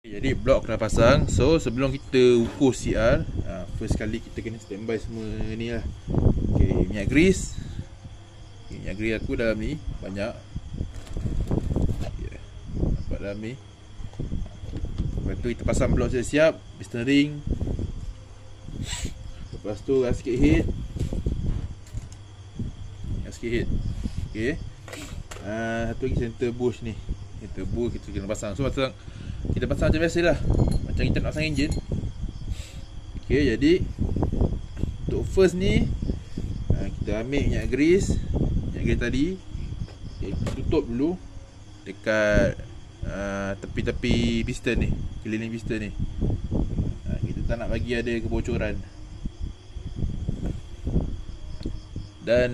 Jadi blok kena pasang. So sebelum kita ukur CR, first kali kita kena standby semua ni lah. Okay, minyak grease. Okay, minyak grease aku dalam ni banyak. Okay, nampak dalam ni. Lepas tu kita pasang blok siap-siap, piston ring. Lepas tu gas sikit head. Gas sikit head. Okay. Satu lagi center bush ni. Center bush kita kena pasang. So kita pasang macam biasa lah, macam kita nak pasang enjin. Okay, jadi untuk first ni kita ambil minyak grease tadi. Okay, kita tutup dulu dekat tepi-tepi piston ni, keliling piston ni. Kita tak nak bagi ada kebocoran. Dan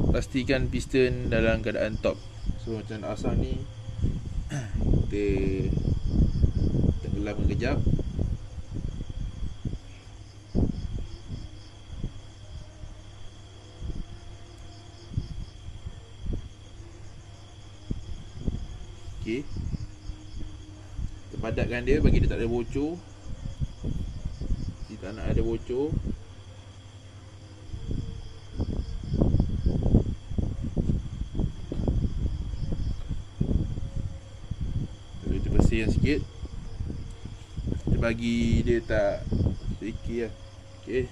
pastikan piston dalam keadaan top. So macam nak pasang ni, kita tenggelamkan kejap. Okey, kita padatkan dia bagi dia tak ada bocor. Kita tak nak ada bocor. Kita bersihkan sikit. Kita bagi dia tak sedikit lah. Okay,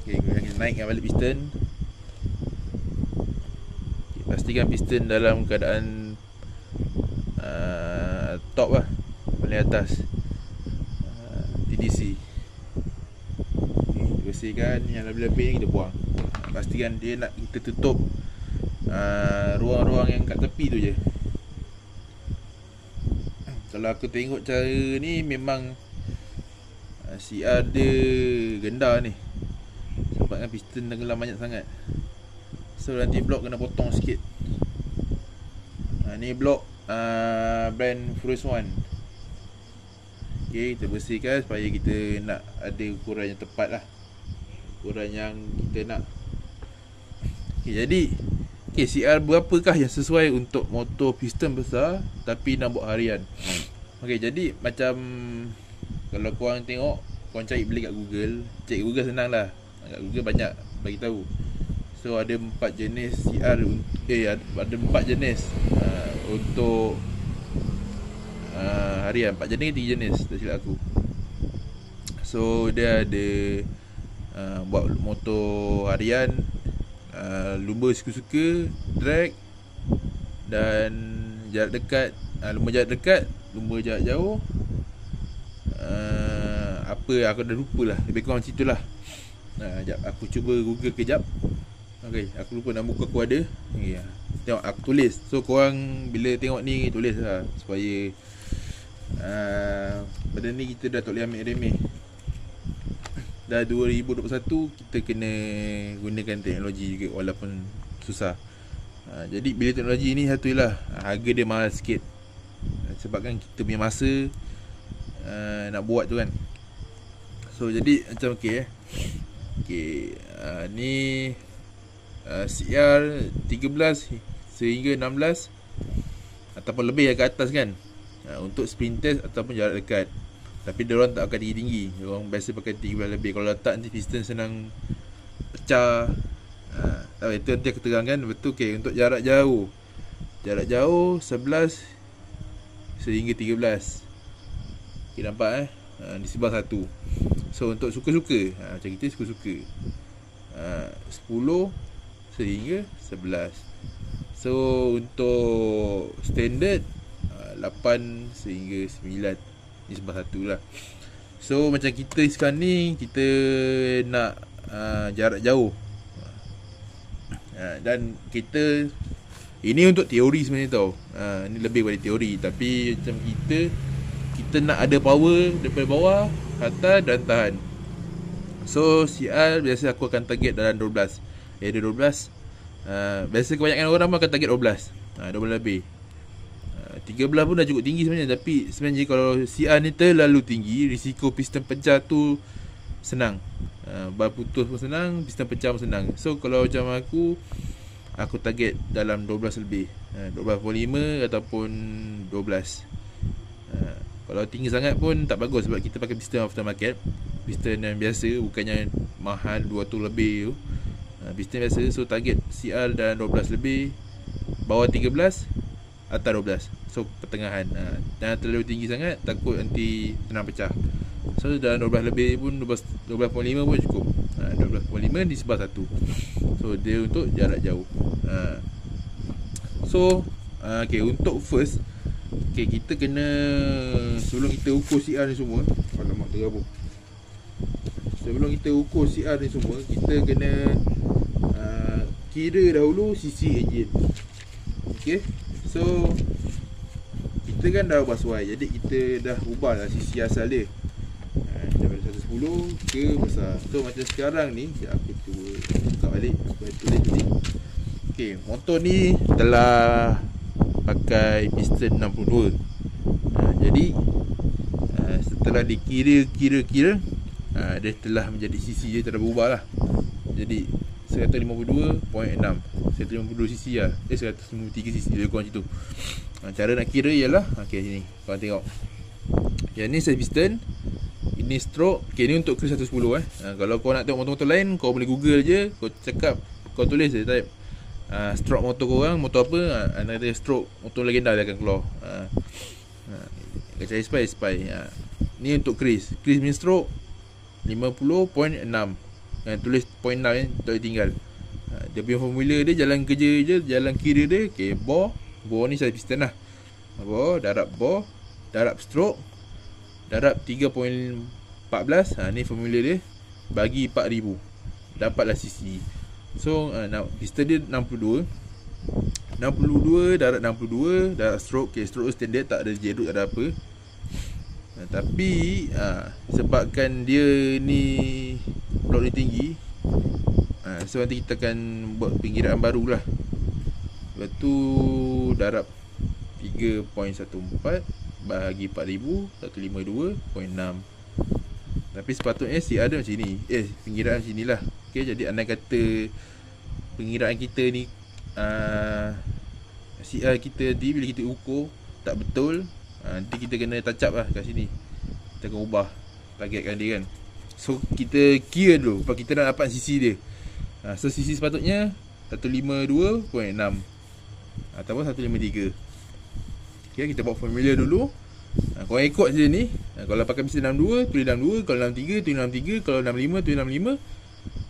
kita naikkan balik piston. Okay, pastikan piston dalam keadaan top lah, paling atas, TDC. Okay, kita bersihkan yang lebih-lebih ni kita buang. Pastikan dia nak kita tutup ruang-ruang yang kat tepi tu je. Kalau aku tengok cara ni memang CR dia gendar ni, sebabkan piston tenggelam banyak sangat. So nanti blok kena potong sikit. Ni blok brand Frost One. Okay, kita bersihkan supaya kita nak ada ukuran yang tepat lah, ukuran yang kita nak. Okay, jadi CR berapakah yang sesuai untuk motor piston besar tapi nak buat harian? Okay, jadi macam kalau korang tengok, korang cari beli kat Google, cek Google senang lah. Kat Google banyak bagi tahu. So ada 4 jenis CR, ada 4 jenis untuk harian. 4 jenis ke 3 jenis, tak silap aku. So dia ada buat motor harian, lumba suka-suka, drag dan jarak dekat. Lumba jarak dekat, lumba jarak jauh, apa aku dah lupa lah, lebih kurang macam itulah. Sekejap aku cuba Google kejap. Okay, aku lupa nama buku aku ada. Okay, tengok aku tulis. So korang bila tengok ni tulis lah, supaya benda ni kita dah tak boleh ambil remeh. Dah 2021, kita kena gunakan teknologi juga walaupun susah. Jadi bila teknologi ni satu lah, harga dia mahal sikit, sebabkan kita punya masa nak buat tu kan. So jadi macam okay, ni CR 13 sehingga 16 ataupun lebih ke atas kan, untuk sprint test ataupun jarak dekat. Tapi diorang tak akan tinggi-tinggi, diorang biasa pakai 13 lebih. Kalau letak nanti piston senang pecah. Itu nanti aku terangkan. Betul. Okay, untuk jarak jauh 11 sehingga 13. Okay, nampak di sebelah satu. So untuk suka-suka, macam kita suka-suka, 10 sehingga 11. So untuk standard 8 sehingga 9 di sebelah satu lah. So macam kita sekarang ni, kita nak jarak jauh, dan kita, ini untuk teori sebenarnya tau. Ini lebih daripada teori. Tapi macam kita nak ada power daripada bawah, atas dan tahan. So CR biasa aku akan target dalam 12. Ada 12. Biasa kebanyakan orang akan target 12. 12 lebih. 13 pun dah cukup tinggi sebenarnya. Tapi sebenarnya kalau CR ni terlalu tinggi, risiko piston pecah tu senang. Bar putus pun senang, piston pecah pun senang. So kalau macam aku target dalam 12 lebih, 12.5 ataupun 12. Kalau tinggi sangat pun tak bagus, sebab kita pakai piston aftermarket, piston yang biasa, bukannya mahal 200 lebih tu. Piston biasa. So target CR dan 12 lebih, bawah 13, atas 12. So pertengahan. Jangan terlalu tinggi sangat, takut nanti tenang pecah. So dalam 12 lebih pun 12.5 pun cukup. 12.5 di sebelah satu. So dia untuk jarak jauh. So okay, untuk first, okay, kita kena, sebelum kita ukur CR ni semua, alamak tergabung. Sebelum kita ukur CR ni semua, kita kena kira dahulu CC engine. Okay, so kita kan dah ubah sesuai, jadi kita dah ubah lah CC asal dia, daripada 110 ke besar. So macam sekarang ni, aku buka balik, aku tulis ni. Okay, motor ni telah pakai piston 62. Jadi setelah dikira-kira, dia telah menjadi CC dia telah berubah lah. Jadi 152.6, 152 cc lah, 153 cc, lebih kurang macam tu. Cara nak kira ialah, okay, sini korang tengok. Yang ni size piston, ini stroke. Okay, ni untuk Cruise 110 Kalau kau nak tengok motor-motor lain, kau boleh google je, kau cakap, kau tulis je, type stroke motor korang, motor apa, ada stroke motor legenda dia akan keluar. Kau cari spy. Ni untuk Chris punya stroke 50.6. Tulis 0.6 tak tinggal. Dia punya formula dia, jalan kerja je, jalan kira dia. Okay, bore ni size piston lah. Bore, darab stroke, darab 3.14. Ni formula dia, bagi 4000, dapatlah cc. So piston dia 62, darab 62, darab stroke. Okay, stroke standard, tak ada jerut, tak ada apa. Tapi sebabkan dia ni blok ni tinggi, so nanti kita akan buat pengiraan baru lah. Lepas tu darab 3.14 bahagi 4000, 152.6. Tapi sepatutnya CR dia macam ni, pengiraan macam ni lah. Okay, jadi andai kata pengiraan kita ni, CR kita nanti bila kita ukur tak betul, nanti kita kena touch up lah kat sini. Kita akan ubah targetkan dia kan. So kita kira dulu, sebab kita nak dapat CC dia. So CC sepatutnya 152.6 ataupun 153. Okay, kita buat formula dulu. Korang ikut je ni. Kalau pakai piston 62, tulis 62. Kalau 63, tulis 63. Kalau 65, tulis 65.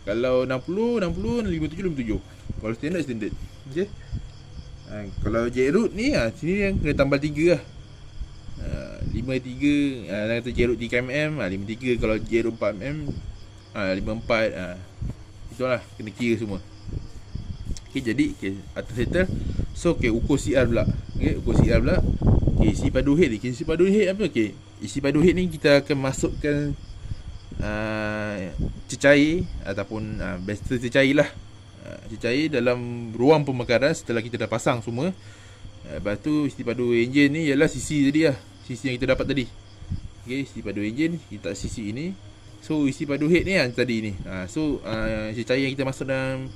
Kalau 60, 57. Kalau standard. Okay. Kalau jackroot ni, sini yang kena tambah 3 lah. 53, kata jackroot 3mm, 53. Kalau jackroot 4mm, 54. Itulah, kena kira semua. Okay, jadi atas settle. So ukur CR pula. Ukur CR pula. Isi padu head ni. Isi padu head apa? Isi padu head ni kita akan masukkan cecair ataupun bester cecair lah. Cecair dalam ruang pemekaran setelah kita dah pasang semua. Lepas tu isi padu engine ni ialah CC tadi lah, CC yang kita dapat tadi. Isi padu engine kita tak CC ini. So isi padu head ni tadi ni. So cecair yang kita masuk dalam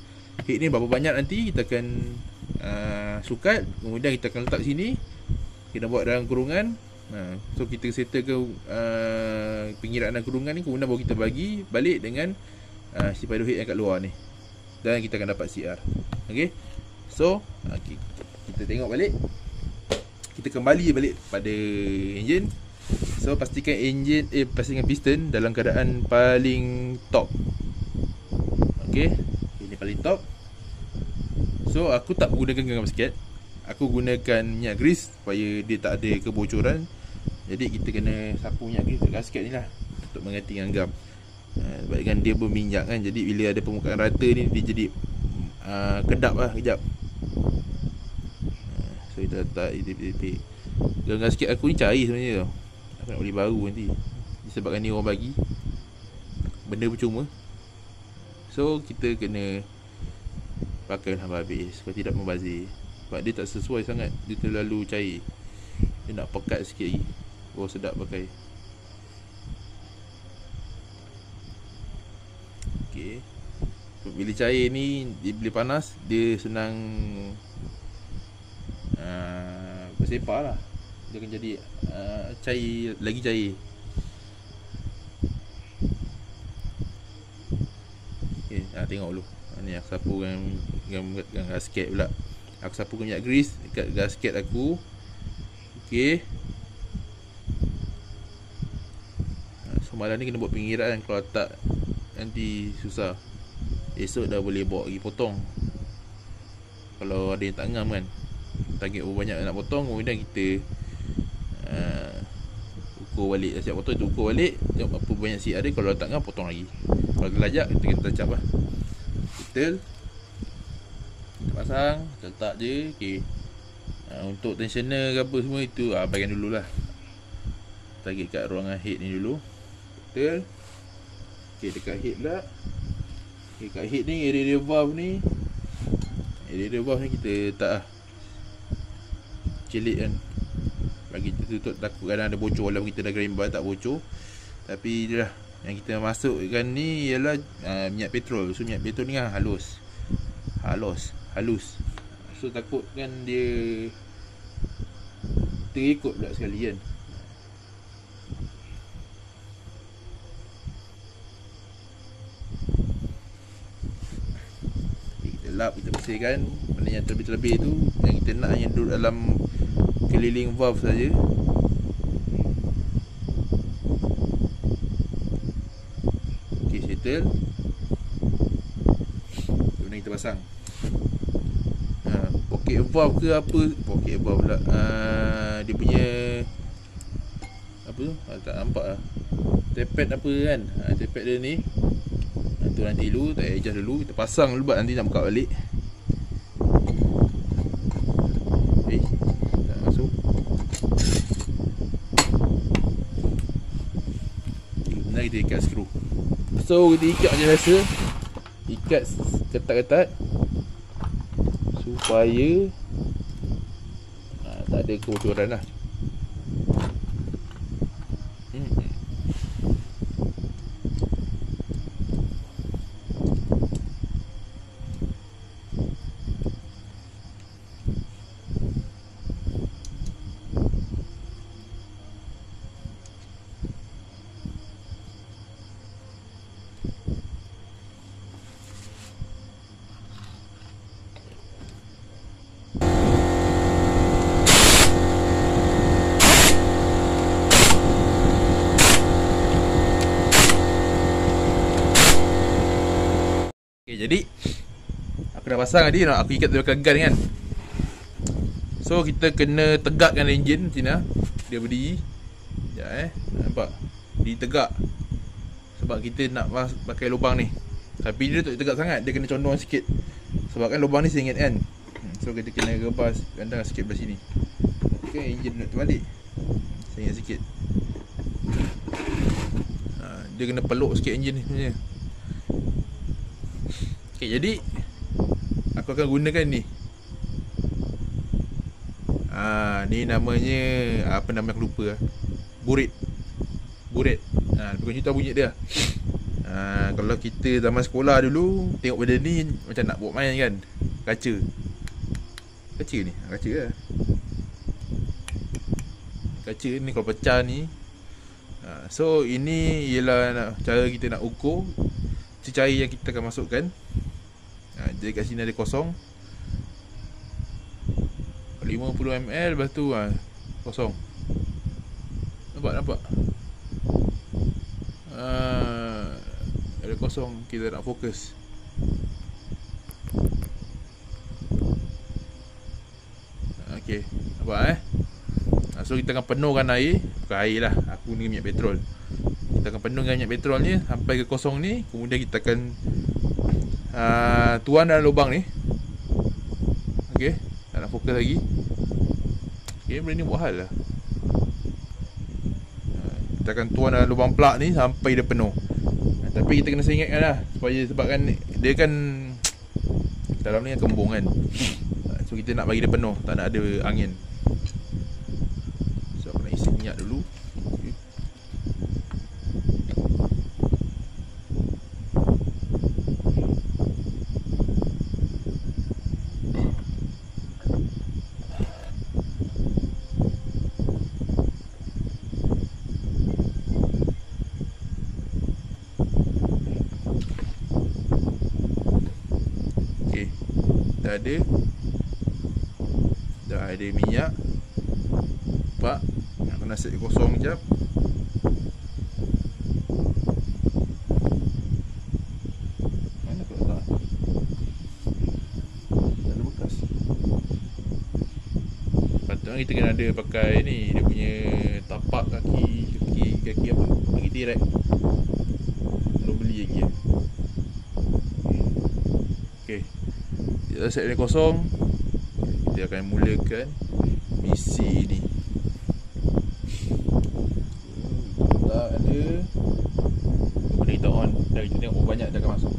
head ni berapa banyak nanti kita akan sukat, kemudian kita akan letak sini. Kita buat dalam kurungan. So kita settle ke pengiraan kurungan ni, kemudian baru kita bagi balik dengan si padu head yang kat luar ni, dan kita akan dapat CR. Okay. So kita tengok balik. Kita kembali balik pada engine. So pastikan engine pastikan piston dalam keadaan paling top. Okay, ini paling top. So aku tak menggunakan genggam sket. Aku gunakan minyak grease supaya dia tak ada kebocoran. Jadi kita kena sapu minyak grease dekat gasket ni lah untuk mengganti genggam. Sebabkan dia berminyak kan, jadi bila ada permukaan rata ni dia jadi kedap lah kejap. So kita letak titik-titik. Genggam sket aku ni cair sebenarnya tau. Aku nak beli baru nanti. Disebabkan ni orang bagi, benda percuma. So kita kena pakai sampai habis supaya tidak membazir. Sebab dia tak sesuai sangat, dia terlalu cair. Dia nak pekat sikit lagi, baru sedap pakai. Okay. Bila cair ni, bila panas, dia senang bersepar lah. Dia akan jadi cair, lagi cair. Okay, tengok dulu. Ni aku sapu dengan gasket pula. Aku sapu minyak grease dekat gasket aku. Okay. So malam ni kena buat pinggiran, kalau tak nanti susah. Esok dah boleh bawa pergi potong. Kalau ada yang tak ngam kan, target berapa banyak nak potong, kemudian kita ukur balik. Dah siap potong, kita ukur balik, tengok apa banyak siap ada. Kalau tak ngam, potong lagi. Kalau terlajak, kita kena touch up lah. Kita pasang, kita letak je. Okay. Untuk tensioner ke apa semua, itu bagian dulu lah. Target kat ruangan head ni dulu. Betul. Okay, dekat head pula. Okay, kat head ni, area valve ni, kita letak lah celik kan, bagi kita tutup. Takut kadang ada bocor, walaupun kita dah green bar tak bocor. Tapi dia lah, yang kita masukkan ni ialah minyak petrol. So minyak petrol ni kan halus. So takut kan dia terikut pula sekali kan. Kita lap, kita bersihkan. Mana yang terlebih-terlebih tu, yang kita nak yang duduk dalam keliling valve saja. Okay, settle. Kemudian kita pasang pocket valve ke apa. Pocket valve pula, dia punya apa tu, tak nampak lah, tepet apa kan. Tepet dia ni, tu nanti dulu, tak adjust dulu. Kita pasang dulu, nanti nak buka balik. Okay, tak masuk. Kemudian kita ikat skru. So kita ikat macam biasa, ikat ketat-ketat supaya tak ada kebocoran lah. Okay, jadi aku dah pasang tadi, aku ikat tu gun kan. So kita kena tegakkan enjin macam ni lah. Dia berdiri. Sekejap nampak? Dia tegak. Sebab kita nak pakai lubang ni. Tapi dia tak tegak sangat, dia kena condong sikit. Sebab kan lubang ni sengit kan. So kita kena rebas gandang sikit belah sini. Okay, enjin nak terbalik, sengit sikit. Dia kena peluk sikit enjin ni sebenarnya. Okay, jadi aku akan gunakan ni. Ni namanya apa nama aku lupa lah. Buret. Bukan cerita bunyi dia. Kalau kita zaman sekolah dulu tengok benda ni macam nak buat main kan. Kaca ni, kaca lah. Kaca ni kalau pecah ni. So ini ialah cara kita nak ukur cecair yang kita akan masukkan. Jadi kat sini ada kosong 50 ml, lepas tu kosong. Nampak? Ada kosong, kita nak fokus. Okay, nampak so kita akan penuhkan air. Bukan air lah, aku ni minyak petrol. Kita akan penuhkan minyak petrol ni sampai ke kosong ni. Kemudian kita akan tuan dalam lubang ni. Okay, tak nak fokus lagi. Okay, benda ni buat hal lah. Kita akan tuan dalam lubang plug ni sampai dia penuh. Tapi kita kena ingatkan lah, sebab kan dia kan dalam ni kan kembung kan. So kita nak bagi dia penuh, tak nak ada angin. So aku nak isi minyak dulu. Okay. dah ada minyak. Nampak? Nak kena set kosong sekejap. Mana aku letak? Tak ada bekas. Patutnya kita kena ada pakai ni, dia punya tapak kaki apa? Kaki T-Rex. Belum beli lagi ya. Okey. Kita set dia kosong. Kita akan mulakan misi ni. Tak ada. Boleh kita on. Dan kita tengok berapa banyak dah akan masuk.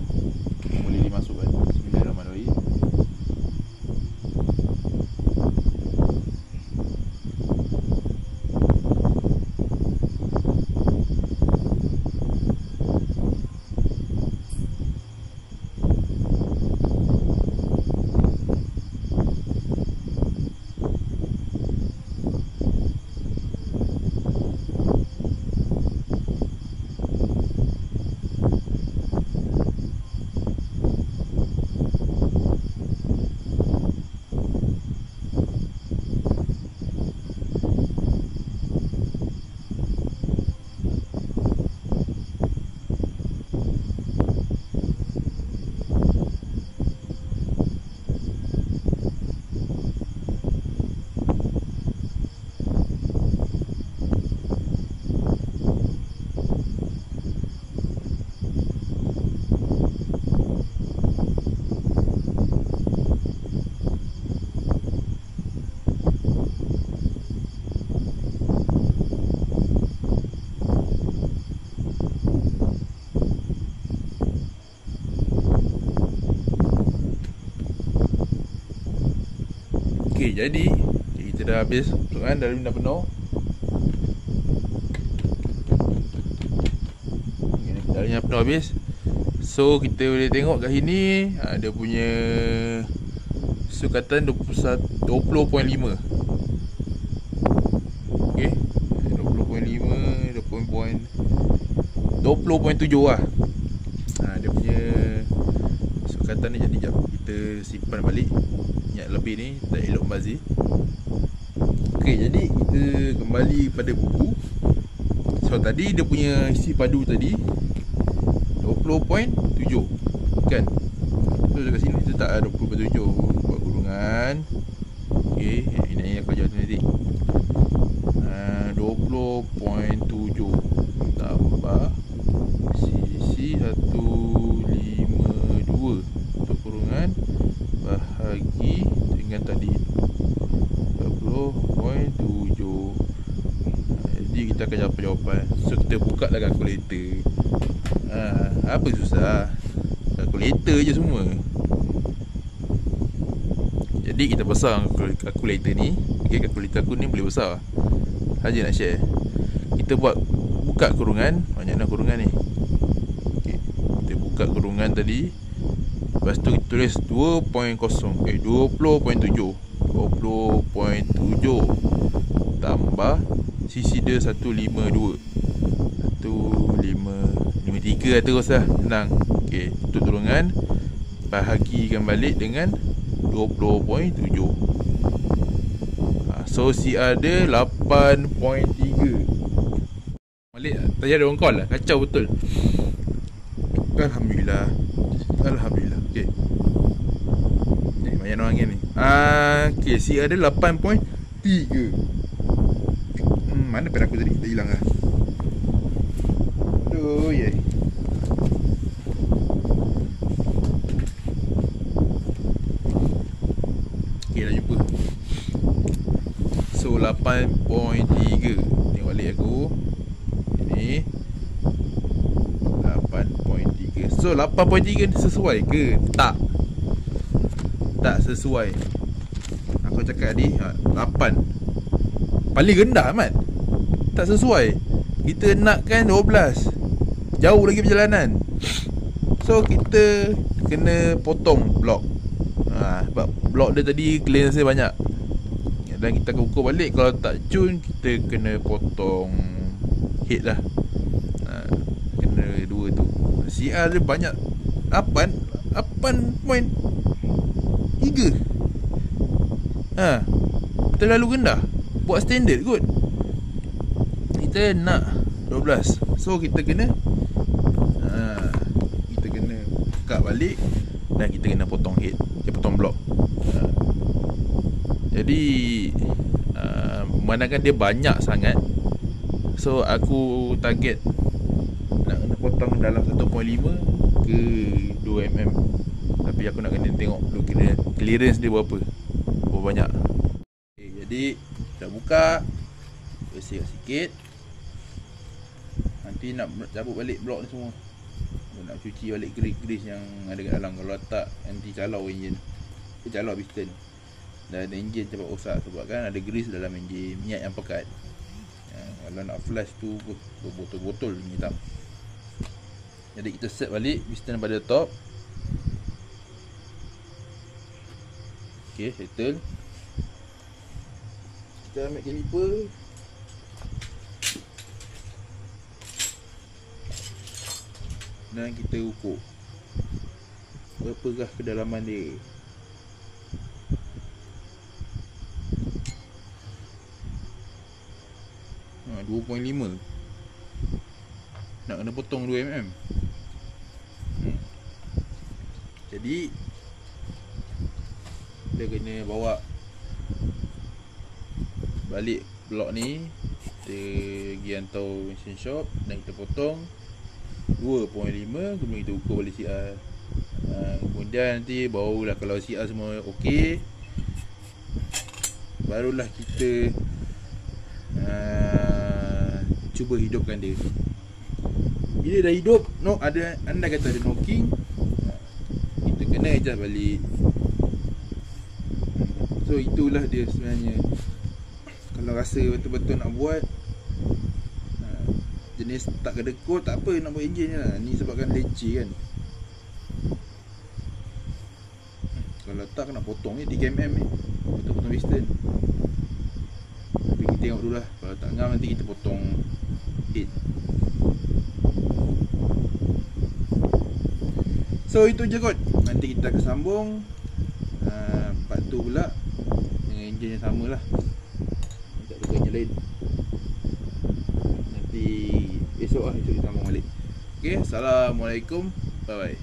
Boleh dimasukkan. Bismillahirrahmanirrahim. Okey, jadi kita dah habis kan, dalam dah penuh. Dalamnya penuh habis. So kita boleh tengok kat sini dia punya sukatan 20.5. Okey, 20.5, 20.7 lah. Dia punya sukatan ni. Jadi jap kita simpan balik minyak lebih ni, tak elok membazir. Okey, jadi kita kembali pada buku. So tadi dia punya isi padu tadi 20.7 kan. So dekat sini kita tak 20.7, buat kurungan. Okey, ini aku ajar nanti. 20.7 tambah sisi 152 untuk kurungan bahagi dengan tadi 20.7. Jadi kita akan dapat jawapan. So kita buka lah kalkulator. Apa susah, kalkulator je semua. Jadi kita pasang kalkulator ni. Okay, kalkulator aku ni boleh besar saja nak share. Kita buka kurungan. Banyak nak kurungan ni. Okay, kita buka kurungan tadi. Lepas tu kita tulis 20.7 tambah sisi dia 152 153 lah terus lah. Senang. Ok, tutup kurungan, bahagikan balik dengan 20.7. So CR dia 8.3. Balik tadi ada orang call lah. Kacau betul. Alhamdulillah. Ok, banyak orang ni. Ok, CR dia 8.3. Mana pen aku tadi? Dah hilang lah. Aduh, yeah. Ok, dah jumpa. So 8.3. Tengok balik aku. Ini 8.3. So 8.3 ni sesuai ke? Tak. Tak sesuai. Aku cakap tadi 8 paling rendah amat. Tak sesuai. Kita nakkan 12. Jauh lagi perjalanan. So kita kena potong blok. Sebab blok dia tadi clearance dia banyak. Dan kita akan ukur balik. Kalau tak cun, kita kena potong head lah. Kena dua tu. CR dia banyak. 8 point 3. Terlalu rendah. Buat standard kot. Kita nak 12. So kita kena buka balik dan kita kena potong head. Kita potong block. Jadi memandangkan dia banyak sangat, so aku target nak kena potong dalam 1.5 ke 2mm. Tapi aku nak kena tengok dulu kira clearance dia berapa banyak. Jadi dah buka, bersihkan sikit. Nanti nak cabut balik blok ni semua. Nak cuci balik grease yang ada kat dalam. Kalau tak nanti calau enjin, calau piston. Dan enjin cepat rosak sebab kan ada grease dalam enjin, minyak yang pekat. Kalau nak flash tu berbotol-botol hitam. Jadi kita set balik piston pada top. Okay, settle. Kita ambil caliper. Dan kita ukur berapakah kedalaman dia. Ha, 2.5. Nak kena potong 2mm. Jadi kita kena bawa balik blok ni, kita pergi hantar machine shop dan kita potong 2.5. Kemudian kita ukur balik CR. Kemudian nanti barulah kalau CR semua okey, barulah kita cuba hidupkan dia. Bila dah hidup, anda kata ada knocking, kita kena adjust balik. So itulah dia sebenarnya. Kalau rasa betul-betul nak buat jenis tak kedekut, tak apa, nak buat enjin je lah. Ni sebabkan leceh kan. Kalau tak nak potong ni 3mm ni, kita potong piston. Tapi kita tengok dulu lah. Kalau tak ngam nanti kita potong head. So itu je kot. Nanti kita akan sambung part tu pula dengan enjin yang sama lah, tak tukar enjin lain. Nanti esok kita sambung balik. Okay, Assalamualaikum, bye bye.